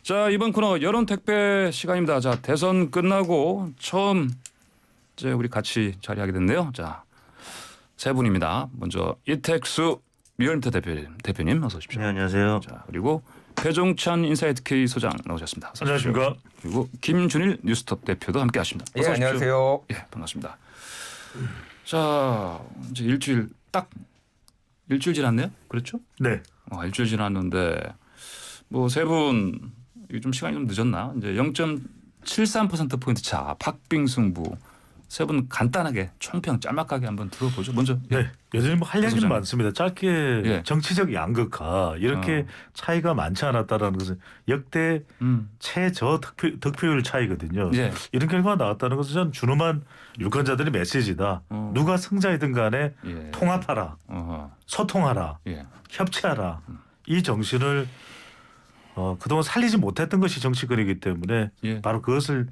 자, 이번 코너 여론 택배 시간입니다. 자, 대선 끝나고 처음 이제 우리 같이 자리하게 됐네요. 자, 세 분입니다. 먼저 이택수 리얼미터 대표님 어서 오십시오. 네, 안녕하세요. 자, 그리고 배종찬 인사이트K 소장 나오셨습니다. 어서 오십시오. 안녕하십니까. 그리고 김준일 뉴스톱 대표도 함께 하십니다. 예, 어서 오십시오. 안녕하세요. 예, 반갑습니다. 자, 이제 일주일 지났네요. 그렇죠? 네. 일주일 지났는데 뭐 세 분 이게 좀 시간이 좀 늦었나? 이제 0.73% 포인트 차 박빙 승부. 세 분 간단하게 총평 짤막하게 한번 들어보죠. 먼저 네, 여전히 뭐 할 얘기는 많습니다. 짧게 예. 정치적 양극화 이렇게 차이가 많지 않았다라는 것은 역대 최저 득표율 차이거든요. 예. 이런 결과가 나왔다는 것은 전 준엄한 유권자들의 메시지다. 누가 승자이든 간에 예. 통합하라, 소통하라, 예. 협치하라. 이 정신을 그동안 살리지 못했던 것이 정치권이기 때문에 예. 바로 그것을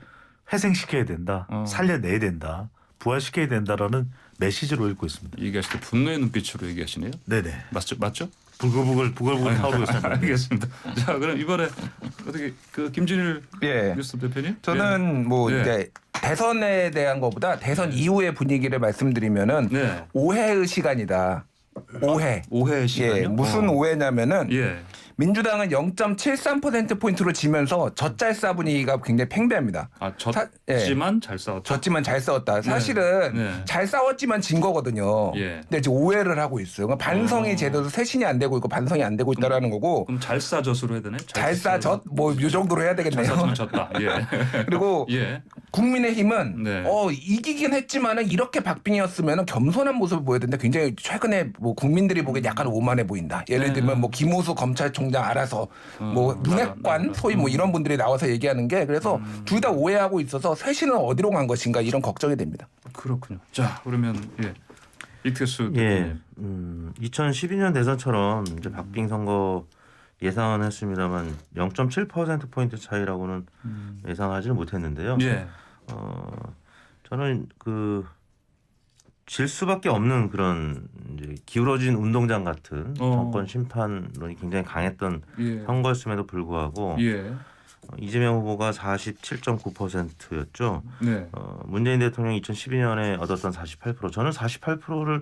회생시켜야 된다, 살려내야 된다, 부활시켜야 된다라는 메시지로 읽고 있습니다. 얘기하실 때 분노의 눈빛으로 얘기하시네요. 네네. 맞죠? 부글부글 타오르고 있습니다. 알겠습니다. 자, 그럼 이번에 어떻게 그 김준일 예. 뉴스 대표님? 저는 뭐 예. 이제 대선에 대한 것보다 대선 이후의 분위기를 말씀드리면은 네. 오해의 시간이다. 오해 시간이요? 예, 무슨 오해냐면은 예. 민주당은 0.73%포인트로 지면서 젖잘싸 분위기가 굉장히 팽배합니다. 졌지만 잘 싸웠다. 졌지만 잘 싸웠다. 사실은 네. 잘 싸웠지만 진 거거든요. 예. 근데 이제 오해를 하고 있어요. 그러니까 반성이 제대로 쇄신이 안 되고 있고 반성이 안 되고 있다라는 거고. 그럼 잘 싸졌으로 해야 되네. 잘 싸졌 뭐 이 정도로 해야 잘 되겠네요. 싸졌으면 졌다. 예. 그리고 예. 국민의힘은 네. 이기긴 했지만은 이렇게 박빙이었으면은 겸손한 모습을 보여야 되는데 굉장히 최근에 뭐 국민들이 보기엔 약간 오만해 보인다. 예를 네. 들면 뭐 김호수 검찰총장 알아서 뭐 문핵관 소위 뭐 이런 분들이 나와서 얘기하는 게 그래서 둘 다 오해하고 있어서 쇄신은 어디로 간 것인가 이런 걱정이 됩니다. 그렇군요. 자, 그러면 이택수 예. 대표님. 2012년 대선처럼 이제 박빙 선거 예상은 했습니다만 0.7% 포인트 차이라고는 예상하지는 못했는데요. 예. 저는 질 수밖에 없는 그런 이제 기울어진 운동장 같은 정권 심판론이 굉장히 강했던 예. 선거였음에도 불구하고 예. 이재명 후보가 47.9%였죠. 네. 문재인 대통령이 2012년에 얻었던 48%. 저는 48%를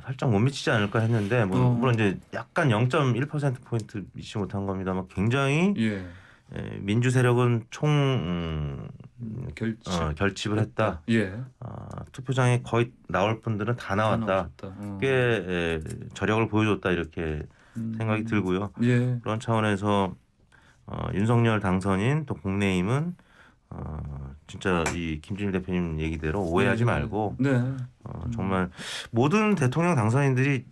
살짝 못 미치지 않을까 했는데 물론 이제 약간 0.1% 포인트 미치지 못한 겁니다만 굉장히 예. 민주 세력은 총 결집을 했다. 예. 투표장에 거의 나올 분들은 다 나왔다. 꽤 저력을 보여줬다 이렇게 생각이 들고요. 예. 그런 차원에서 윤석열 당선인 또 국민의힘은 진짜 이 김준일 대표님 얘기대로 오해하지 말고 네. 정말 모든 대통령 당선인들이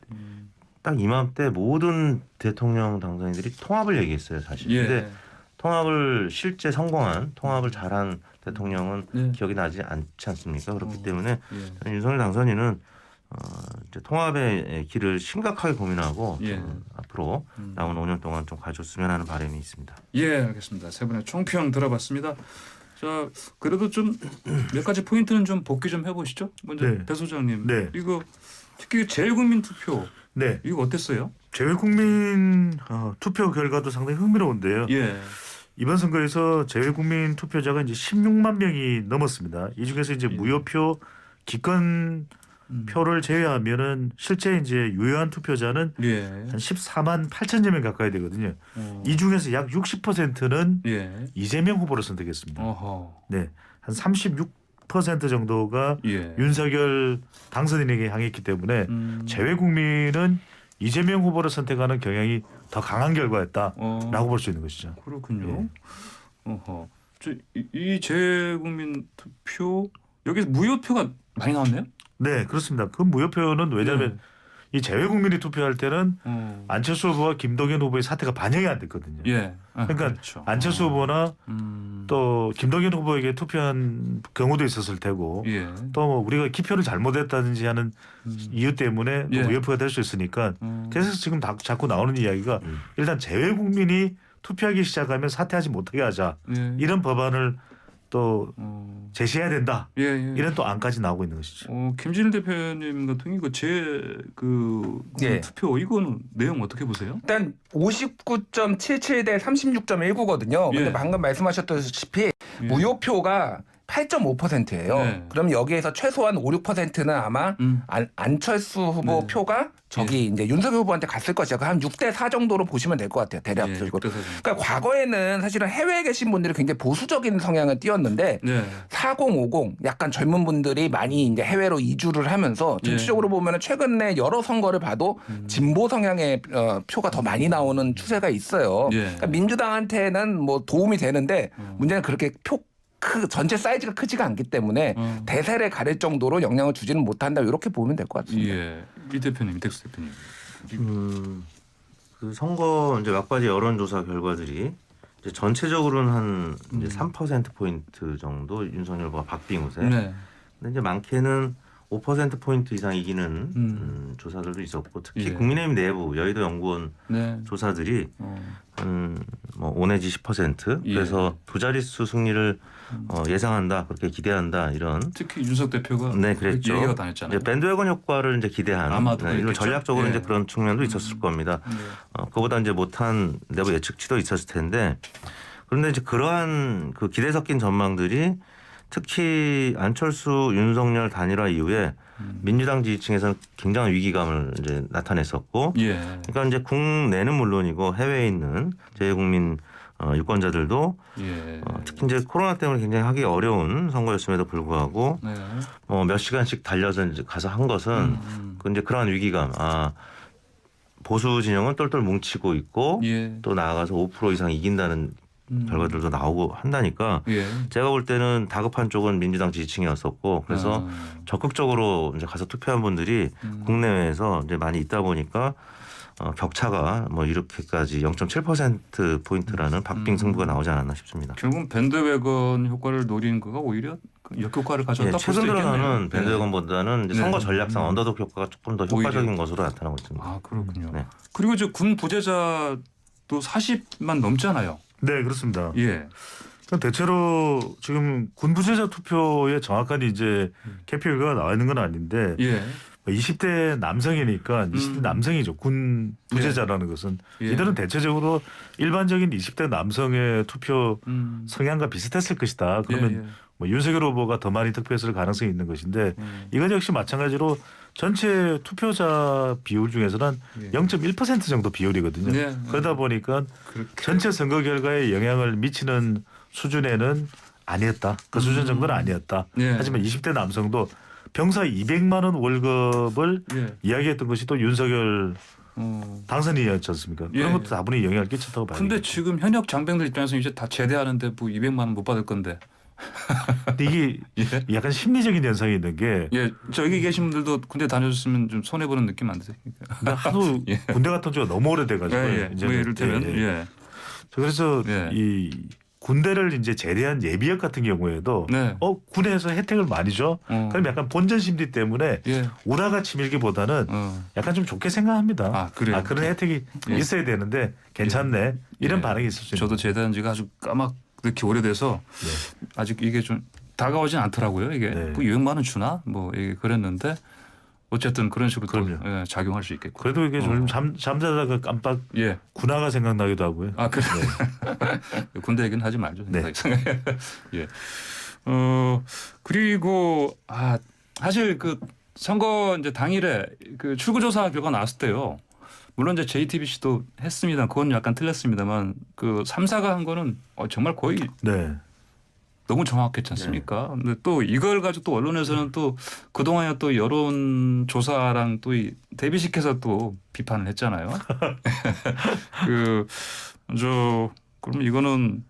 딱 이맘때 모든 대통령 당선인들이 통합을 얘기했어요 사실. 예. 근데 통합을 실제 성공한 통합을 잘한 대통령은 네. 기억이 나지 않지 않습니까? 그렇기 때문에 예. 저는 윤석열 당선인은 이제 통합의 길을 심각하게 고민하고 예. 앞으로 남은 5년 동안 좀 가져줬으면 하는 바람이 있습니다. 예, 알겠습니다. 세 분의 총평 들어봤습니다. 자, 그래도 좀 몇 가지 포인트는 좀 복귀 좀 해보시죠. 먼저 네. 배 소장님. 네. 이거 특히 재외국민 투표 네, 이거 어땠어요? 재외국민 투표 결과도 상당히 흥미로운데요. 예. 이번 선거에서 재외국민 투표자가 이제 16만 명이 넘었습니다. 이 중에서 이제 무효표, 기권 표를 제외하면은 실제 이제 유효한 투표자는 예. 한 14만 8천여 명 가까이 되거든요. 이 중에서 약 60%는 예. 이재명 후보를 선택했습니다. 어허. 네, 한 36% 정도가 예. 윤석열 당선인에게 향했기 때문에 재외국민은 이재명 후보를 선택하는 경향이 더 강한 결과였다라고 볼 수 있는 것이죠. 그렇군요. 어허. 이 재외국민 투표 여기서 무효표가 많이 나왔네요. 네, 그렇습니다. 그 무효표는 왜냐하면 이 재외국민이 투표할 때는 안철수 후보와 김동연 후보의 사태가 반영이 안 됐거든요. 예. 그러니까 그렇죠. 안철수 후보나 또 김동연 후보에게 투표한 경우도 있었을 테고 예. 또 뭐 우리가 기표를 잘못했다든지 하는 이유 때문에 또 예. 무효표가 될 수 있으니까 그래서 지금 자꾸 나오는 이야기가 일단 재외국민이 투표하기 시작하면 사퇴하지 못하게 하자 예. 이런 법안을 또 제시해야 된다. 예, 예. 이런 또 안까지 나오고 있는 것이죠. 김진일 대표님 같은 경우 그 예. 투표 이거는 내용 어떻게 보세요? 일단 59.77 대 36.19거든요. 근데 예. 방금 말씀하셨다시피 예. 무효표가 8.5%예요. 네. 그럼 여기에서 최소한 5, 6%는 아마 안철수 후보 네. 표가 저기 이제 윤석열 후보한테 갔을 것이야. 한 6대 4 정도로 보시면 될 것 같아요. 대략적으로. 예, 그러니까 과거에는 사실은 해외에 계신 분들이 굉장히 보수적인 성향을 띄었는데 네. 4050 약간 젊은 분들이 많이 이제 해외로 이주를 하면서 예. 전체적으로 보면은 최근에 여러 선거를 봐도 진보 성향의 표가 더 많이 나오는 추세가 있어요. 예. 그러니까 민주당한테는 뭐 도움이 되는데 문제는 그렇게 전체 사이즈가 크지가 않기 때문에 대세를 가릴 정도로 영향을 주지는 못한다 이렇게 보면 될 것 같습니다. 예. 이 대표님, 이택수 대표님. 그 선거 이제 막바지 여론조사 결과들이 이제 전체적으로는 한 이제 3% 포인트 정도 윤석열 후보가 박빙 우세. 네. 근데 이제 많게는 5% 포인트 이상 이기는 조사들도 있었고 특히 예. 국민의힘 내부 여의도 연구원 네. 조사들이 뭐5 내지 10% 예. 그래서 두 자릿수 승리를 예상한다 그렇게 기대한다 이런 특히 윤석 대표가 네 그랬죠. 얘기가 다녔잖아요. 이제 밴드웨건 효과를 이제 기대한 아마도 이런 그랬겠죠. 전략적으로 예. 이제 그런 측면도 있었을 겁니다. 그보다 이제 못한 내부 예측치도 있었을 텐데 그런데 이제 그러한 그 기대 섞인 전망들이 특히 안철수 윤석열 단일화 이후에 민주당 지지층에서는 굉장한 위기감을 이제 나타냈었고, 예. 그러니까 이제 국내는 물론이고 해외에 있는 재외국민 유권자들도 예. 특히 이제 코로나 때문에 굉장히 하기 어려운 선거였음에도 불구하고 네. 몇 시간씩 달려서 이제 가서 한 것은 그 이제 그러한 위기감, 보수 진영은 똘똘 뭉치고 있고 예. 또 나아가서 5% 이상 이긴다는 결과들도 나오고 한다니까 예. 제가 볼 때는 다급한 쪽은 민주당 지지층이었었고 그래서 적극적으로 이제 가서 투표한 분들이 국내외에서 이제 많이 있다 보니까 격차가 뭐 이렇게까지 0.7% 포인트라는 박빙 승부가 나오지 않았나 싶습니다. 결국은 밴드웨건 효과를 노리는 거가 오히려 그 역효과를 가져왔다 볼 최근 수 있겠네요. 들어서는 밴드웨건보다는 이제 네. 선거 전략상 언더독 효과가 조금 더 효과적인 것으로 나타나고 있습니다. 아 그렇군요. 네. 그리고 이제 군 부재자도 40만 넘잖아요. 네, 그렇습니다. 예. 그럼 대체로 지금 군부재자 투표에 정확한 이제 개표 결과가 나와 있는 건 아닌데 예. 20대 남성이니까 20대 남성이죠. 군 부재자라는 것은 예. 이들은 대체적으로 일반적인 20대 남성의 투표 성향과 비슷했을 것이다. 그러면 예, 예. 뭐 윤석열 후보가 더 많이 득표했을 가능성이 있는 것인데 이건 역시 마찬가지로 전체 투표자 비율 중에서는 예. 0.1% 정도 비율이거든요. 네. 그러다 보니까 그렇게. 전체 선거 결과에 영향을 미치는 수준에는 아니었다. 그 수준 정도는 아니었다. 예. 하지만 20대 남성도 병사 200만 원 월급을 예. 이야기했던 것이 또 윤석열 당선인이었지 않습니까? 예. 그런 것도 다분히 영향을 끼쳤다고 봐요. 근데 지금 현역 장병들 입장에서 이제 다 제대하는데 뭐 200만 원 못 받을 건데. 근데 이게 예. 약간 심리적인 현상이 있는 게 예. 저기 계신 분들도 군대 다녔으면 좀 손해 보는 느낌 안 드세요? 하도 예. 군대 갔던 지가 너무 오래돼가지고 예. 예. 뭐 이를테면 예. 그래서 예. 이 군대를 이제 제대한 예비역 같은 경우에도 네. 군에서 혜택을 많이 줘. 그럼 약간 본전 심리 때문에 예. 우라가 치밀기보다는 약간 좀 좋게 생각합니다. 아, 그래요? 그런 혜택이 예. 있어야 되는데 괜찮네. 이런 예. 반응이 있을 수 있는. 저도 제대한 지가 아주 까맣게 오래돼서 아직 이게 좀 다가오진 않더라고요. 이게 네. 뭐 200만 원 주나 뭐 이게 그랬는데 어쨌든 그런 식으로 또 그럼요. 예, 작용할 수 있겠고. 그래도 이게 좀 잠자다가 깜빡 예. 군화가 생각나기도 하고요. 아 그래. 군대 얘기는 하지 말죠. 네. 예. 그리고 사실 그 선거 이제 당일에 그 출구조사 결과 나왔을 때요. 물론 이제 JTBC도 했습니다. 그건 약간 틀렸습니다만 그 3사가 한 거는 정말 거의 네. 너무 정확했지 않습니까? 근데 또 이걸 가지고 또 언론에서는 또 그동안에 또 여론조사랑 또 대비시켜서 또 비판을 했잖아요. 그럼 이거는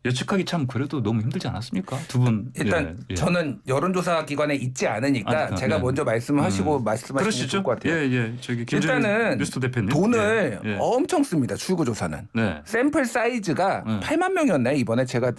예측하기 참 그래도 너무 힘들지 않았습니까? 두 분. 일단 예. 저는 여론조사 기관에 있지 않으니까 제가 네. 먼저 말씀하시고 말씀하시는 게 그러시죠? 좋을 것 같아요. 예. 저기 김재민 일단은 뉴스 대표님. 돈을 예. 엄청 씁니다. 출구조사는. 네. 샘플 사이즈가 8만 명이었나요? 이번에 제가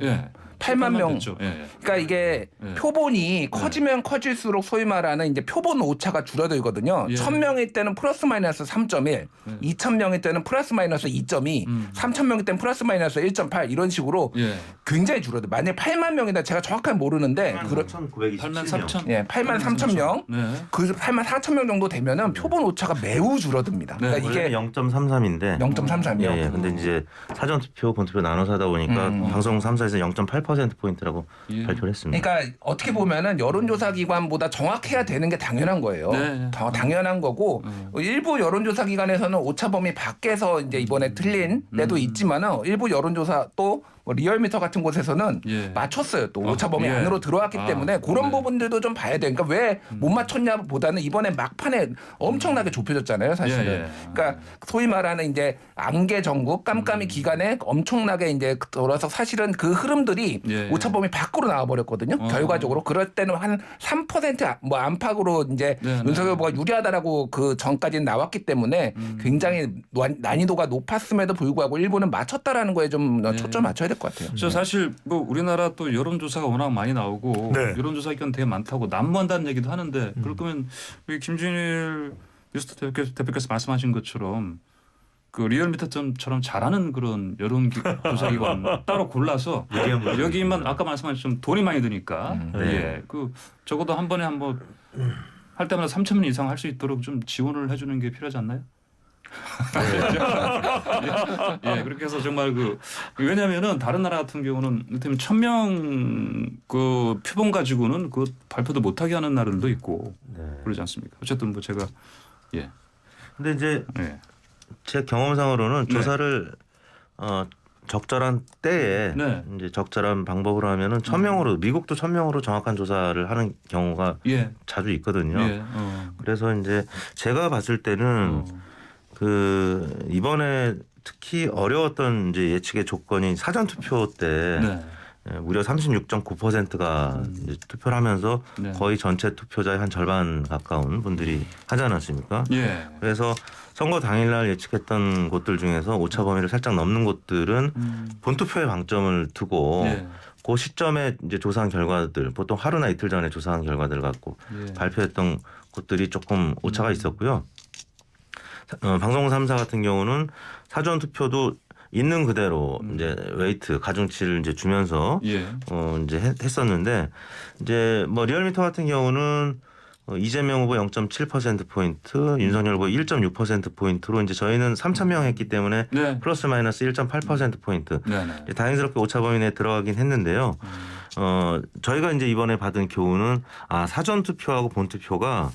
예. 8만 명. 됐죠. 예, 예. 그러니까 이게 예. 표본이 커지면 커질수록 소위 말하는 이제 표본 오차가 줄어들거든요. 예. 1,000명일 때는 플러스 마이너스 3.1, 2,000명일 때는 플러스 마이너스 2.2, 3,000명일 때는 플러스 마이너스 1.8 이런 식으로 예. 굉장히 줄어들. 만약 8만 명이다 제가 정확하게 모르는데 8만 83,000. 예, 8만 3천 명. 네. 그 8만 4천 명 정도 되면은 표본 오차가 매우 줄어듭니다. 네. 그러니까 이게 0.33인데 0.33이요. 예, 예. 근데 이제 사전 투표, 본 투표 나눠서 하다 보니까 방송 3사에서 0.8% 포인트라고 예. 발표를 했습니다. 그러니까 어떻게 보면은 여론조사 기관보다 정확해야 되는 게 당연한 거예요. 네. 더 당연한 거고 일부 여론조사 기관에서는 오차 범위 밖에서 이제 이번에 틀린 데도 있지만은 일부 여론조사 또 뭐 리얼미터 같은 곳에서는 예. 맞췄어요. 또 오차 범위 예. 안으로 들어왔기 아, 때문에 그런 네. 부분들도 좀 봐야 돼. 그러니까 왜 못 맞췄냐보다는 이번에 막판에 엄청나게 좁혀졌잖아요, 사실은. 예, 예. 그러니까 소위 말하는 이제 안개 전국 깜깜이 기간에 엄청나게 이제 돌아서 사실은 그 흐름들이 예. 오차 범위 밖으로 나와 버렸거든요. 결과적으로 그럴 때는 한 3%뭐 안팎으로 이제 네, 네. 윤석열 후보가 유리하다라고 그 전까지는 나왔기 때문에 굉장히 난이도가 높았음에도 불구하고 일부는 맞췄다라는 거에 좀 초점 맞춰야 될 것 같아요. 저 사실 뭐 우리나라 또 여론조사가 워낙 많이 나오고 네. 여론조사 기관 되게 많다고 난무한다는 얘기도 하는데 그럴 거면 우리 김준일 뉴스 대표께서 말씀하신 것처럼 그 리얼미터처럼 잘하는 그런 여론조사 기관 따로 골라서 여기만 아까 말씀하신 좀 돈이 많이 드니까 예, 그 적어도 한 번에 한번 할 때마다 3,000명 이상 할 수 있도록 좀 지원을 해주는 게 필요하지 않나요? 예, 그렇게 해서 정말 왜냐면은 다른 나라 같은 경우는 이를테면 1,000명 그 표본 가지고는 그 발표도 못하게 하는 나라들도 있고 그러지 않습니까? 어쨌든 뭐 제가 예, 근데 이제 예, 제 경험상으로는 네. 조사를 적절한 때에 네. 이제 적절한 방법으로 하면은 1,000명으로 미국도 1,000명으로 정확한 조사를 하는 경우가 예, 자주 있거든요. 예, 그래서 이제 제가 봤을 때는 그 이번에 특히 어려웠던 이제 예측의 조건이 사전 투표 때 네, 무려 36.9%가 이제 투표를 하면서 네. 거의 전체 투표자의 한 절반 가까운 분들이 하지 않았습니까? 예, 그래서 선거 당일날 예측했던 곳들 중에서 오차 범위를 살짝 넘는 곳들은 본투표에 방점을 두고 예, 그 시점에 이제 조사한 결과들 보통 하루나 이틀 전에 조사한 결과들 갖고 예. 발표했던 곳들이 조금 오차가 있었고요. 방송 3사 같은 경우는 사전 투표도 있는 그대로 이제 웨이트 가중치를 이제 주면서 예, 이제 했었는데 이제 뭐 리얼미터 같은 경우는 이재명 후보 0.7% 포인트, 윤석열 후보 1.6% 포인트로 이제 저희는 3,000명 했기 때문에 네, 플러스 마이너스 1.8% 포인트. 네, 네. 다행스럽게 오차 범위 내에 들어가긴 했는데요. 저희가 이제 이번에 받은 교훈은 사전 투표하고 본 투표가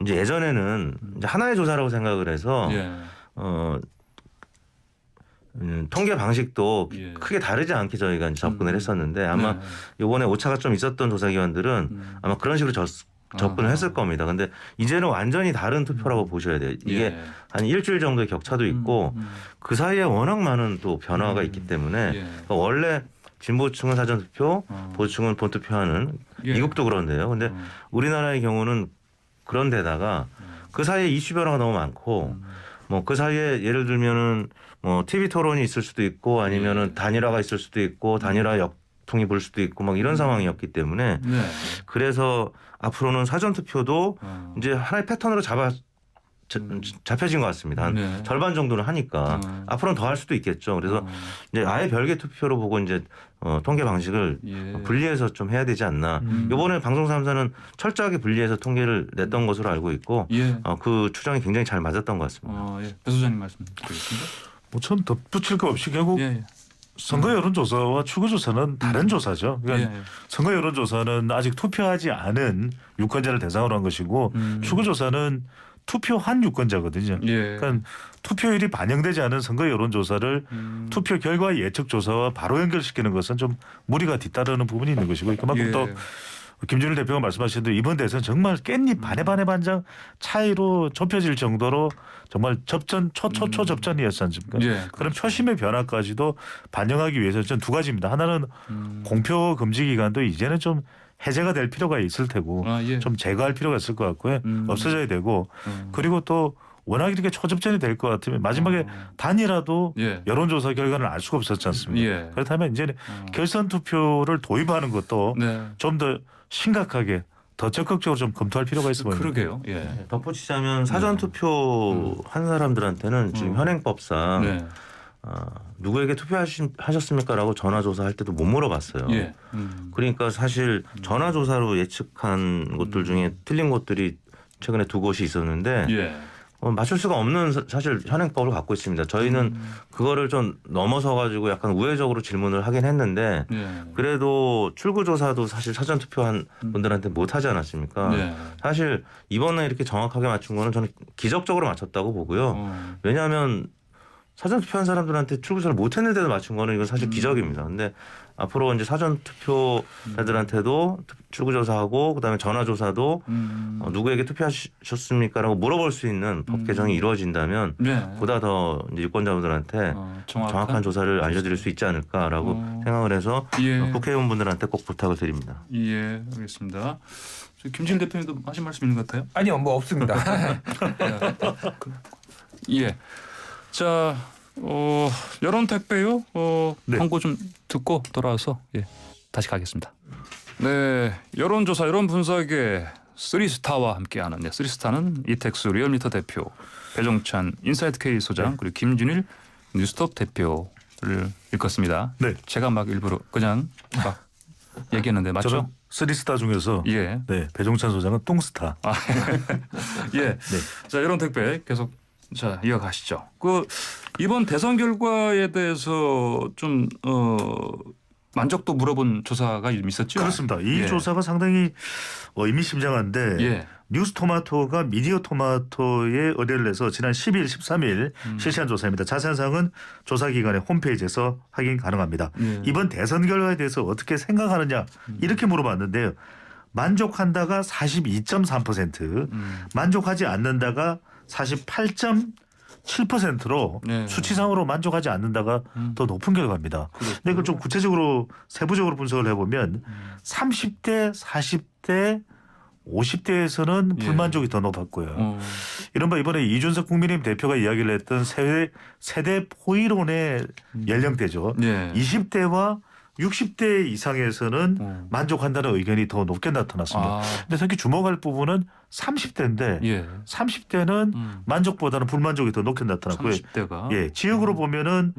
이제 예전에는 이제 하나의 조사라고 생각을 해서 예, 통계 방식도 예. 크게 다르지 않게 저희가 이제 접근을 했었는데 아마 네. 이번에 오차가 좀 있었던 조사기관들은 아마 그런 식으로 접근을 했을 겁니다. 근데 이제는 완전히 다른 투표라고 보셔야 돼요. 이게 예. 한 일주일 정도의 격차도 있고 그 사이에 워낙 많은 또 변화가 있기 때문에 예. 그러니까 원래 진보층은 사전 투표, 보수층은 본 투표하는 예. 미국도 그런데요. 근데 우리나라의 경우는 그런 데다가 그 사이에 이슈 변화가 너무 많고 뭐 그 사이에 예를 들면은 뭐 TV 토론이 있을 수도 있고 아니면은 단일화가 있을 수도 있고 단일화 역통이 불 수도 있고 막 이런 상황이었기 때문에 네. 그래서 앞으로는 사전 투표도 이제 하나의 패턴으로 잡혀진 것 같습니다. 한 네. 절반 정도는 하니까 앞으로는 더 할 수도 있겠죠. 그래서 이제 아예 별개 투표로 보고 이제 통계 방식을 예. 분리해서 좀 해야 되지 않나. 이번에 방송 3사는 철저하게 분리해서 통계를 냈던 것으로 알고 있고 예. 그 추정이 굉장히 잘 맞았던 것 같습니다. 예. 배 소장님 말씀드리겠습니다. 뭐전 덧붙일 거 없이 결국 예, 예. 선거 여론조사와 추구조사는 다른 조사죠. 그러니까 예, 예. 선거 여론조사는 아직 투표하지 않은 유권자를 대상으로 한 것이고 추구조사는 투표한 유권자거든요. 예. 그러니까 투표율이 반영되지 않은 선거 여론조사를 투표 결과 예측조사와 바로 연결시키는 것은 좀 무리가 뒤따르는 부분이 있는 것이고 그만큼 예. 또 김준일 대표가 말씀하신 대로 이번 대선 정말 깻잎 반의 반장 차이로 좁혀질 정도로 정말 초접전이었지 않습니까? 예, 그런 그렇죠. 표심의 변화까지도 반영하기 위해서 전 두 가지입니다. 하나는 공표 금지 기간도 이제는 좀 해제가 될 필요가 있을 테고 예. 좀 제거할 필요가 있을 것 같고요. 없어져야 되고 그리고 또 워낙 이렇게 초접전이 될 것 같으면 마지막에 단이라도 예. 여론조사 결과를 알 수가 없었지 않습니까? 예. 그렇다면 이제 결선 투표를 도입하는 것도 네. 좀 더 심각하게 더 적극적으로 좀 검토할 필요가 있어 보입니다. 그러게요. 예. 덧붙이자면 사전 투표 한 사람들한테는 지금 현행법상 네. 누구에게 투표하셨습니까라고 전화조사할 때도 못 물어봤어요. 예. 그러니까 사실 전화조사로 예측한 곳들 중에 틀린 곳들이 최근에 2곳이 있었는데 예. 맞출 수가 없는 사실 현행법을 갖고 있습니다. 저희는 그거를 좀 넘어서 가지고 약간 우회적으로 질문을 하긴 했는데 예. 그래도 출구조사도 사실 사전 투표한 분들한테 못 하지 않았습니까? 네. 사실 이번에 이렇게 정확하게 맞춘 거는 저는 기적적으로 맞췄다고 보고요. 왜냐하면 사전 투표한 사람들한테 출구조사를 못 했는데도 맞춘 거는 이건 사실 기적입니다. 근데 앞으로 이제 사전 투표자들한테도 출구조사하고 그다음에 전화조사도 누구에게 투표하셨습니까라고 물어볼 수 있는 법 개정이 이루어진다면 네. 보다 더 이제 유권자분들한테 정확한 조사를 알려드릴 수 있지 않을까라고 생각을 해서 예. 국회의원분들한테 꼭 부탁을 드립니다. 예, 알겠습니다. 김진 대표님도 하신 말씀 있는 것 같아요? 아니요, 뭐 없습니다. 예. 자, 여론 택배요. 네. 광고 좀 듣고 돌아와서 다시 가겠습니다. 네, 여론조사, 여론 분석의 3스타와 함께하는 3스타는 이택수 리얼미터 대표, 배종찬 인사이트 K 소장 그리고 김준일 뉴스톱 대표를 읽었습니다. 네. 제가 막 일부러 그냥 막 얘기했는데 맞죠? 저는 3스타 중에서 예. 네, 배종찬 소장은 똥스타. 예. 자, 여론 택배 계속 자 이어가시죠. 이번 대선 결과에 대해서 좀 만족도 물어본 조사가 있었죠. 그렇습니다. 이 예. 조사가 상당히 의미심장한데 예. 뉴스토마토가 미디어토마토에 의뢰를 내서 지난 10일, 13일 실시한 조사입니다. 자세한 사항은 조사기관의 홈페이지에서 확인 가능합니다. 예. 이번 대선 결과에 대해서 어떻게 생각하느냐 이렇게 물어봤는데요. 만족한다가 42.3%, 만족하지 않는다가 48.7%로 네. 수치상으로 만족하지 않는다가 더 높은 결과입니다. 근데 이걸 좀 구체적으로 세부적으로 분석을 해보면 30대, 40대, 50대에서는 불만족이 더 높았고요. 이른바 이번에 이준석 국민의힘 대표가 이야기를 했던 세대 포이론의 연령대죠. 예. 20대와 60대 이상에서는 만족한다는 의견이 더 높게 나타났습니다. 근데 특히 주목할 부분은 30대인데 예. 30대는 만족보다는 불만족이 더 높게 나타났고요. 30대가 예, 지역으로 보면은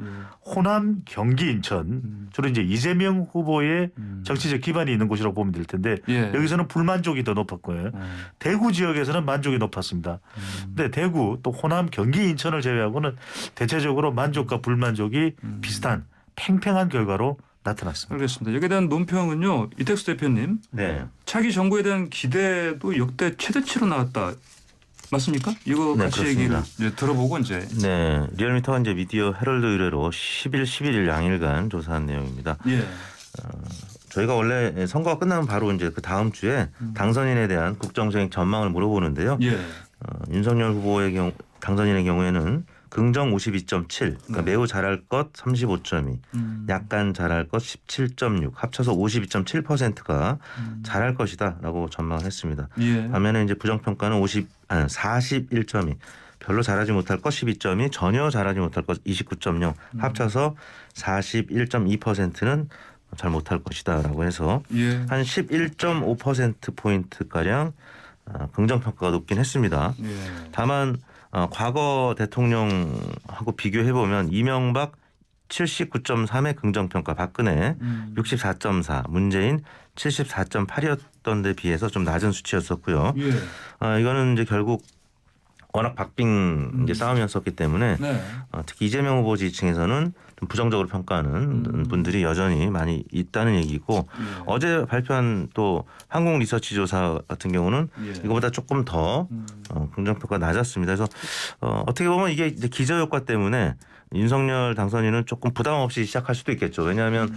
호남, 경기, 인천 주로 이제 이재명 후보의 정치적 기반이 있는 곳이라고 보면 될 텐데 예. 여기서는 불만족이 더 높았고요. 대구 지역에서는 만족이 높았습니다. 근데 대구 또 호남, 경기, 인천을 제외하고는 대체적으로 만족과 불만족이 비슷한 팽팽한 결과로 나타났습니다. 알겠습니다. 여기에 대한 논평은요. 이택수 대표님. 네. 차기 정부에 대한 기대도 역대 최대치로 나왔다. 맞습니까? 이거 네, 같이 그렇습니다. 얘기를 이제 들어보고 이제 네, 리얼미터가 이제 미디어 헤럴드 의뢰로 10일, 11일 양일간 조사한 내용입니다. 예. 저희가 원래 선거가 끝나면 바로 이제 그 다음 주에 당선인에 대한 국정수행 전망을 물어보는데요. 예. 윤석열 후보의 경우 당선인의 경우에는 긍정 52.7, 그러니까 매우 잘할 것 35.2, 약간 잘할 것 17.6, 합쳐서 52.7%가 잘할 것이다라고 전망을 했습니다. 예. 반면에 이제 부정평가는 41.2, 별로 잘하지 못할 것 12.2, 전혀 잘하지 못할 것 29.0, 합쳐서 41.2%는 잘 못할 것이다라고 해서 예. 한 11.5% 포인트 가량 긍정평가가 높긴 했습니다. 예. 다만 과거 대통령하고 비교해 보면 이명박 79.3의 긍정평가, 박근혜 64.4, 문재인 74.8이었던 데 비해서 좀 낮은 수치였었고요. 예. 이거는 이제 결국 워낙 박빙 이제 싸움이었었기 때문에 네. 특히 이재명 후보 지지층에서는 좀 부정적으로 평가하는 분들이 여전히 많이 있다는 얘기고 어제 발표한 또 한국 리서치 조사 같은 경우는 예. 이거보다 조금 더 긍정평가가 낮았습니다. 그래서 어떻게 보면 이게 이제 기저효과 때문에 윤석열 당선인은 조금 부담 없이 시작할 수도 있겠죠. 왜냐하면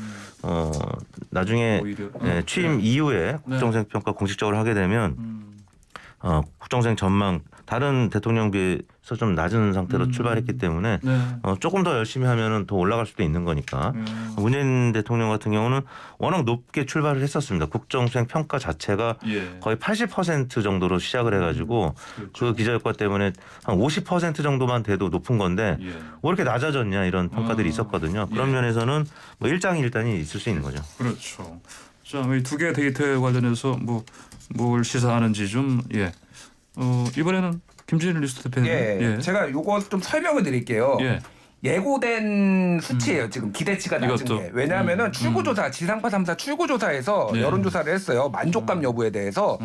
나중에 오히려 취임 이후에 국정수행 평가 공식적으로 하게 되면 국정수행 전망 다른 대통령 비해서 좀 낮은 상태로 출발했기 때문에 네. 조금 더 열심히 하면은 더 올라갈 수도 있는 거니까 문재인 대통령 같은 경우는 워낙 높게 출발을 했었습니다. 국정수행 평가 자체가 예. 거의 80% 정도로 시작을 해가지고 그 기저효과 때문에 한 50% 정도만 돼도 높은 건데 예. 왜 이렇게 낮아졌냐 이런 평가들이 있었거든요. 그런 예. 면에서는 뭐 일장일단이 있을 수 있는 거죠. 그렇죠. 자, 이 두 개 데이터에 관련해서 뭘 시사하는지 좀 예. 이번에는 김진일 뉴스 대표님. 예, 제가 요거 좀 설명을 드릴게요. 예. 예고된 수치예요. 지금 기대치가 낮은 이것도. 게. 왜냐하면은 출구조사 지상파 3사 출구조사에서 예. 여론조사를 했어요. 만족감 여부에 대해서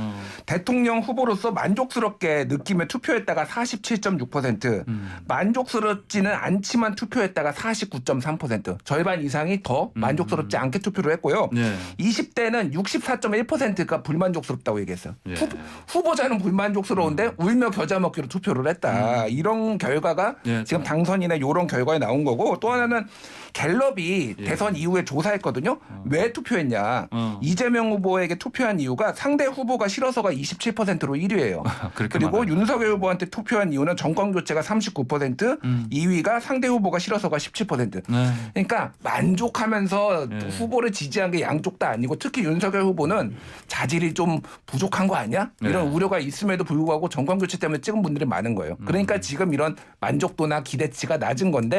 대통령 후보로서 만족스럽게 느낌에 투표했다가 47.6%, 만족스럽지는 않지만 투표했다가 49.3%, 절반 이상이 더 만족스럽지 않게 투표를 했고요. 예. 20대는 64.1%가 불만족스럽다고 얘기했어요. 예. 후보자는 불만족스러운데 울며 겨자 먹기로 투표를 했다. 이런 결과가 예. 지금 당선인의 이런 결과에 나온 거고, 또 하나는 갤럽이 예. 대선 이후에 조사했거든요. 왜 투표했냐. 이재명 후보에게 투표한 이유가 상대 후보가 싫어서가 27%로 1위예요. 그렇게 그리고 많아요. 윤석열 후보한테 투표한 이유는 정권 교체가 39%, 2위가 상대 후보가 싫어서가 17%. 네. 그러니까 만족하면서 예. 후보를 지지한 게 양쪽 다 아니고, 특히 윤석열 후보는 자질이 좀 부족한 거 아니야? 이런 예. 우려가 있음에도 불구하고 정권 교체 때문에 찍은 분들이 많은 거예요. 그러니까 지금 이런 만족도나 기대치가 낮은 건데,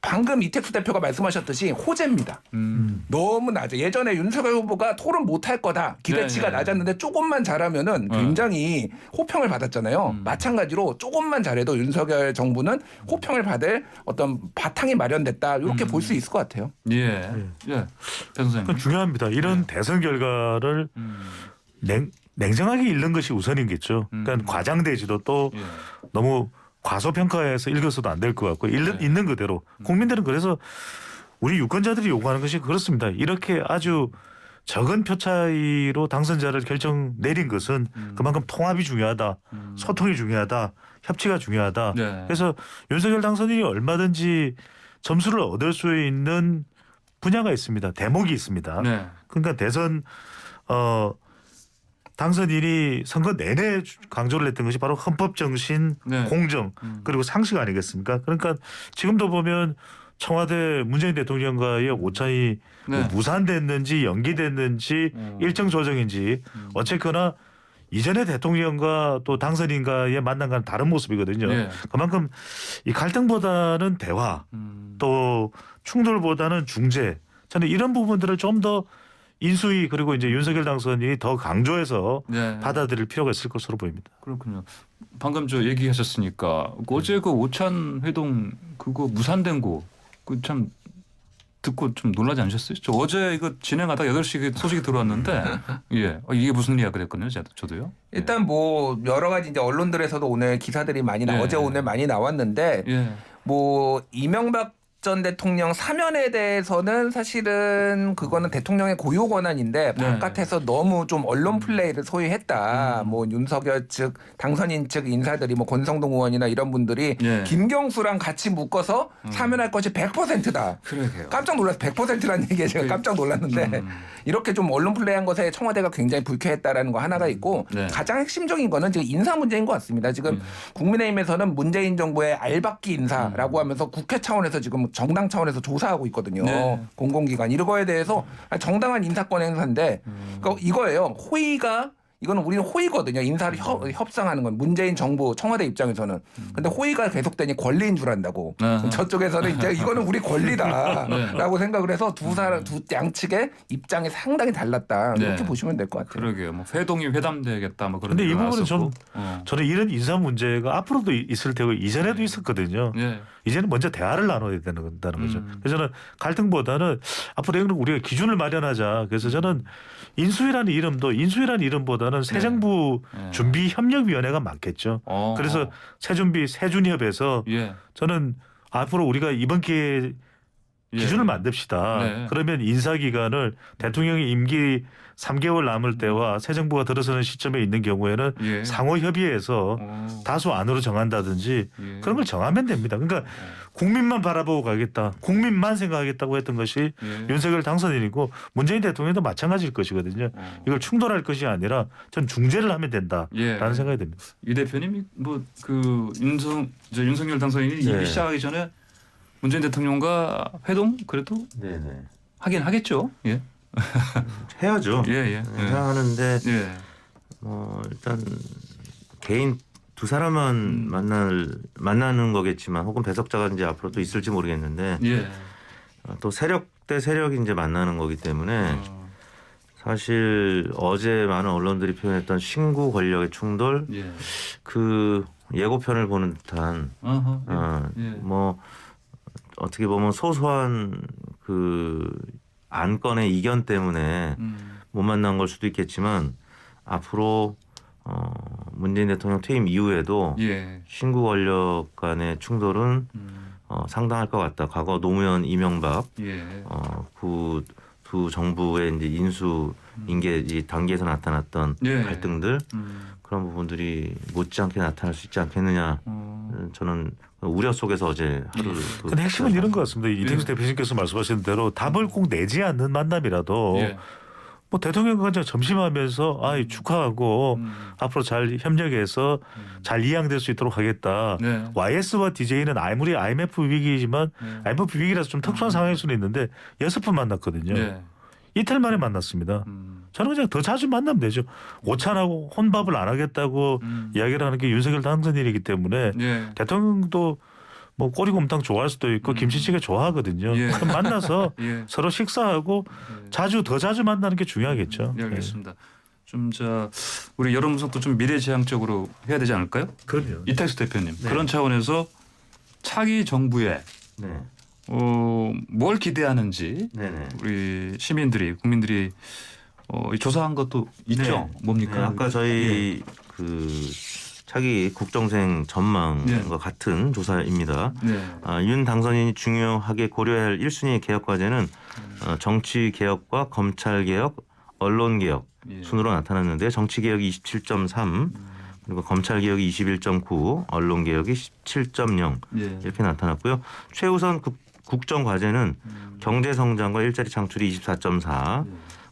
방금 이택수 대표가 말씀하셨듯이 호재입니다. 너무 낮아. 예전에 윤석열 후보가 토론 못할 거다. 기대치가 네, 네. 낮았는데 조금만 잘하면은 굉장히 호평을 받았잖아요. 마찬가지로 조금만 잘해도 윤석열 정부는 호평을 받을 어떤 바탕이 마련됐다. 이렇게 볼 수 있을 것 같아요. 예. 예. 배 선생님. 그건 중요합니다. 이런 대선 결과를 냉정하게 읽는 것이 우선이겠죠. 그러니까 과장되지도 또 예. 너무 과소평가해서 읽어서도 안 될 것 같고 있는 그대로 국민들은 그래서 우리 유권자들이 요구하는 것이 그렇습니다. 이렇게 아주 적은 표 차이로 당선자를 결정 내린 것은 그만큼 통합이 중요하다, 소통이 중요하다, 협치가 중요하다. 네. 그래서 윤석열 당선인이 얼마든지 점수를 얻을 수 있는 분야가 있습니다. 대목이 있습니다. 네. 그러니까 대선 당선인이 선거 내내 강조를 했던 것이 바로 헌법 정신, 네. 공정 그리고 상식 아니겠습니까? 그러니까 지금도 보면 청와대 문재인 대통령과의 오차이 네. 무산됐는지 연기됐는지 일정 조정인지 어쨌거나 이전의 대통령과 또 당선인과의 만남과는 다른 모습이거든요. 네. 그만큼 이 갈등보다는 대화 또 충돌보다는 중재, 저는 이런 부분들을 좀 더 인수위 그리고 이제 윤석열 당선인이 더 강조해서 네. 받아들일 필요가 있을 것으로 보입니다. 그렇군요. 방금 저 얘기하셨으니까 어제 그 오찬 회동 그거 무산된 거 그 참 듣고 좀 놀라지 않으셨어요? 저 어제 이거 진행하다 8시에 소식이 들어왔는데 예. 이게 무슨 일이야 그랬거든요. 저도요. 일단 뭐 여러 가지 이제 언론들에서도 오늘 기사들이 많이 예. 어제 오늘 많이 나왔는데, 예. 뭐 이명박 전 대통령 사면에 대해서는 사실은 그거는 대통령의 고유 권한인데 네. 바깥에서 너무 좀 언론 플레이를 소위 했다. 뭐 윤석열 측 당선인 측 인사들이 뭐 권성동 의원이나 이런 분들이 예. 김경수랑 같이 묶어서 사면할 것이 100%다. 그러게요. 깜짝 놀라서 100%라는 얘기에 제가 깜짝 놀랐는데 이렇게 좀 언론 플레이한 것에 청와대가 굉장히 불쾌했다라는 거 하나가 있고, 네. 가장 핵심적인 거는 지금 인사 문제인 것 같습니다. 지금 국민의힘에서는 문재인 정부의 알박기 인사라고 하면서 국회 차원에서 지금 정당 차원에서 조사하고 있거든요. 네. 공공기관 이거에 대해서 정당한 인사권 행사인데 그러니까 이거예요. 호의가 이거는 우리는 호의거든요. 인사를 협상하는 건 문재인 정부 청와대 입장에서는. 근데 호의가 계속되니 권리인 줄 안다고. 아하. 저쪽에서는 이제 이거는 우리 권리다라고 네. 생각을 해서 두 양측의 입장이 상당히 달랐다. 이렇게 네. 보시면 될 것 같아요. 그러게요. 뭐 회동이 회담되겠다 뭐 그런. 그런데 이 얘기가 부분은 좀 나왔었고. 저는 이런 인사 문제가 앞으로도 있을 테고 이전에도 있었거든요. 예. 이제는 먼저 대화를 나눠야 된다는 거죠. 그래서 저는 갈등보다는 앞으로 우리가 기준을 마련하자. 그래서 저는 인수위라는 이름보다는 새 정부 준비 협력위원회가 많겠죠. 그래서 새준협에서 예. 저는 앞으로 우리가 이번 기회에 예. 기준을 만듭시다. 네. 그러면 인사 기간을 대통령이 임기 3개월 남을 때와 새 정부가 들어서는 시점에 있는 경우에는 예. 상호 협의해서 오. 다수 안으로 정한다든지 예. 그런 걸 정하면 됩니다. 그러니까 국민만 바라보고 가겠다. 국민만 생각하겠다고 했던 것이 예. 윤석열 당선인이고 문재인 대통령도 마찬가지일 것이거든요. 이걸 충돌할 것이 아니라 전 중재를 하면 된다라는 예. 생각이 듭니다. 이 대표님이 뭐 그 윤석열 당선인이 네. 임기 시작하기 전에 문재인 대통령과 회동 그래도 네네. 하긴 하겠죠. 예. 해야죠. 예, 예. 해야 하는데 예. 일단 개인 두 사람만 만나는 거겠지만 혹은 배석자가 이제 앞으로 또 있을지 모르겠는데 예. 또 세력 대 세력이 이제 만나는 거기 때문에 사실 어제 많은 언론들이 표현했던 신구 권력의 충돌 예. 그 예고편을 보는 듯한 어허. 예. 뭐 어떻게 보면 소소한 그 안건의 이견 때문에 못 만난 걸 수도 있겠지만 앞으로 문재인 대통령 퇴임 이후에도 예. 신구 권력 간의 충돌은 상당할 것 같다. 과거 노무현, 이명박 예. 그 두 정부의 이제 인수 인계 이 단계에서 나타났던 예. 갈등들 그런 부분들이 못지않게 나타날 수 있지 않겠느냐. 저는 우려 속에서 어제 하루를. 근데 핵심은 이런 것 같습니다. 이택수 대표님께서 말씀하신 대로 답을 꼭 내지 않는 만남이라도 예. 뭐 대통령과 그냥 점심하면서 축하하고 앞으로 잘 협력해서 잘 이양될 수 있도록 하겠다. 네. YS와 DJ는 아무리 IMF 위기이지만 IMF 위기라서 좀 특수한 상황일 수는 있는데 6번 만났거든요. 네. 이틀 만에 만났습니다. 저는 그냥 더 자주 만나면 되죠. 오찬하고 혼밥을 안 하겠다고 이야기를 하는 게 윤석열 당선인이기 때문에 예. 대통령도 뭐 꼬리곰탕 좋아할 수도 있고 김치찌개 좋아하거든요. 예. 그럼 만나서 예. 서로 식사하고 더 자주 만나는 게 중요하겠죠. 예, 알겠습니다. 좀 우리 여론 분석도 좀 미래지향적으로 해야 되지 않을까요? 그럼요. 이택수 대표님 그런 차원에서 차기 정부에 네. 뭘 기대하는지 네네. 우리 시민들이 국민들이 조사한 것도 있죠. 뭡니까? 네, 아까 저희 그 차기 국정생 전망과 네. 같은 조사입니다. 네. 윤 당선인이 중요하게 고려해야 할 1순위 개혁 과제는 정치 개혁과 검찰 개혁, 언론 개혁 예. 순으로 나타났는데 정치 개혁이 27.3 그리고 검찰 개혁이 21.9, 언론 개혁이 17.0 예. 이렇게 나타났고요. 최우선 국정 과제는 경제 성장과 일자리 창출이 24.4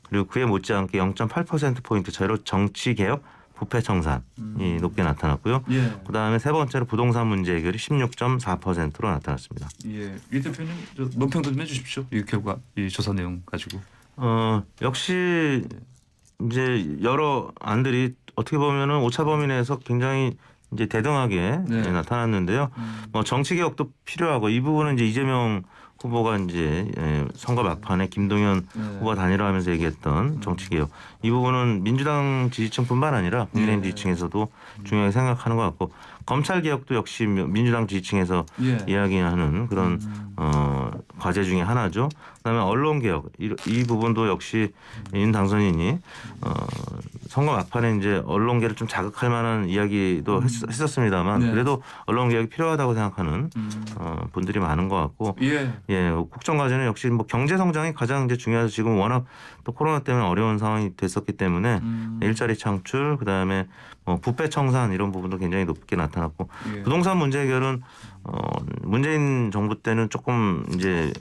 그리고 그에 못지않게 0.8% 포인트 차이로 정치 개혁, 부패 청산이 높게 나타났고요. 예. 그다음에 세 번째로 부동산 문제 해결이 16.4%로 나타났습니다. 예. 이 대표님 논평도 좀 해주십시오. 이 결과, 이 조사 내용 가지고. 역시 이제 여러 안들이 어떻게 보면은 오차 범위 내에서 굉장히 이제 대등하게 네. 나타났는데요. 뭐 정치 개혁도 필요하고 이 부분은 이제 이재명 후보가 이제 선거 막판에 김동연 후보가 단일화하면서 얘기했던 정치 개혁 이 부분은 민주당 지지층뿐만 아니라 국민의힘 지지층에서도 중요하게 생각하는 것 같고 검찰 개혁도 역시 민주당 지지층에서 이야기하는 그런 과제 중에 하나죠. 그다음에 언론 개혁 이 부분도 역시 윤 당선인이 선거 막판에 이제 언론계를 좀 자극할 만한 이야기도 했었습니다만 네. 그래도 언론 개혁이 필요하다고 생각하는 분들이 많은 것 같고 예. 국정 과제는 역시 뭐 경제 성장이 가장 이제 중요해서 지금 워낙 또 코로나 때문에 어려운 상황이 됐었기 때문에 일자리 창출 그다음에 부패 청산 이런 부분도 굉장히 높게 나타났고 예. 부동산 문제 해결은 문재인 정부 때는 조금 이제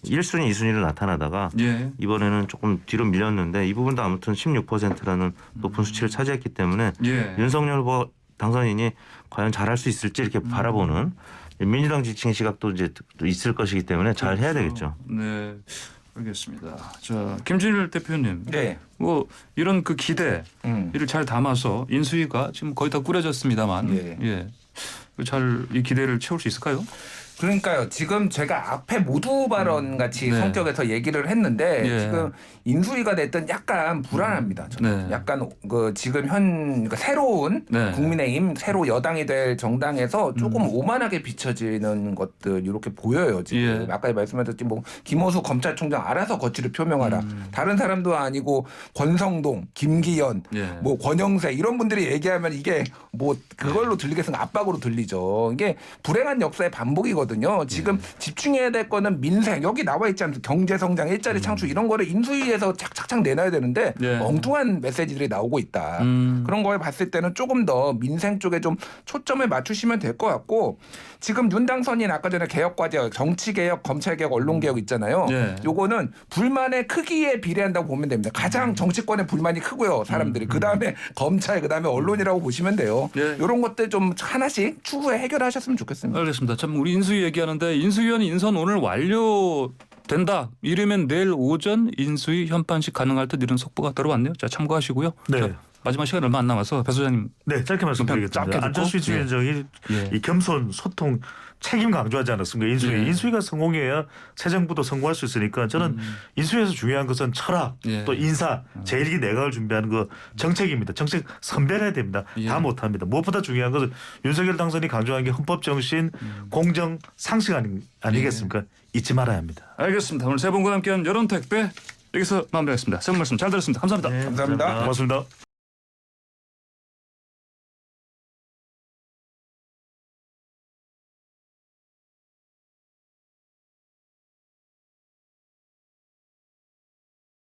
1순위, 2순위로 나타나다가 예. 이번에는 조금 뒤로 밀렸는데 이 부분도 아무튼 16%라는 높은 수치를 차지했기 때문에 예. 윤석열 후보 당선인이 과연 잘할 수 있을지 이렇게 바라보는 민주당 지지층의 시각도 이제 있을 것이기 때문에 잘 해야 되겠죠. 네. 알겠습니다. 자, 김진일 대표님. 네. 뭐 이런 그 기대 이를 잘 담아서 인수위가 지금 거의 다 꾸려졌습니다만 예. 잘 이 기대를 채울 수 있을까요? 그러니까요. 지금 제가 앞에 모두 발언 같이 네. 성격에서 얘기를 했는데 예. 지금 인수위가 됐든 약간 불안합니다. 저는 네. 약간 지금 그러니까 새로운 네. 국민의힘 새로 여당이 될 정당에서 조금 오만하게 비춰지는 것들 이렇게 보여요. 지금 예. 아까 말씀하셨지 뭐 김호수 검찰총장 알아서 거취를 표명하라. 다른 사람도 아니고 권성동, 김기현, 예. 뭐 권영세 이런 분들이 얘기하면 이게 뭐 그걸로 들리겠으면 압박으로 들리죠. 이게 불행한 역사의 반복이거든요. 거거든요. 지금 집중해야 될 거는 민생 여기 나와 있지 않습니까? 경제 성장, 일자리 창출 이런 거를 인수위에서 착착착 내놔야 되는데 네. 엉뚱한 메시지들이 나오고 있다. 그런 거에 봤을 때는 조금 더 민생 쪽에 좀 초점을 맞추시면 될 것 같고 지금 윤당선인 아까 전에 개혁과제, 정치개혁, 검찰개혁, 언론개혁 있잖아요. 네. 요거는 불만의 크기에 비례한다고 보면 됩니다. 가장 정치권의 불만이 크고요. 사람들이. 그다음에 검찰, 그다음에 언론이라고 보시면 돼요. 네. 이런 것들 좀 하나씩 추후에 해결하셨으면 좋겠습니다. 알겠습니다. 참 우리 인수위 얘기하는데 인수위원 인선 오늘 완료된다. 이르면 내일 오전 인수위 현판식 가능할 듯 이런 속보가 들어왔네요. 자 참고하시고요. 네. 자, 마지막 시간 얼마 안 남아서 배 소장님. 네, 짧게 말씀드리겠습니다. 짧게 듣고. 안철수 위원장이 예. 이 겸손, 소통, 책임 강조하지 않았습니까? 인수위. 예. 인수위가 성공해야 새 정부도 성공할 수 있으니까 저는 인수위에서 중요한 것은 철학, 예. 또 인사, 제1기 내각을 준비하는 거 정책입니다. 정책 선별해야 됩니다. 예. 다 못합니다. 무엇보다 중요한 것은 윤석열 당선이 강조한 게 헌법 정신, 공정, 상식 아니겠습니까? 잊지 말아야 합니다. 알겠습니다. 오늘 세 분과 함께한 여론 택배 여기서 마무리하겠습니다. 세 분 말씀 잘 들었습니다. 감사합니다. 네, 감사합니다. 고맙습니다.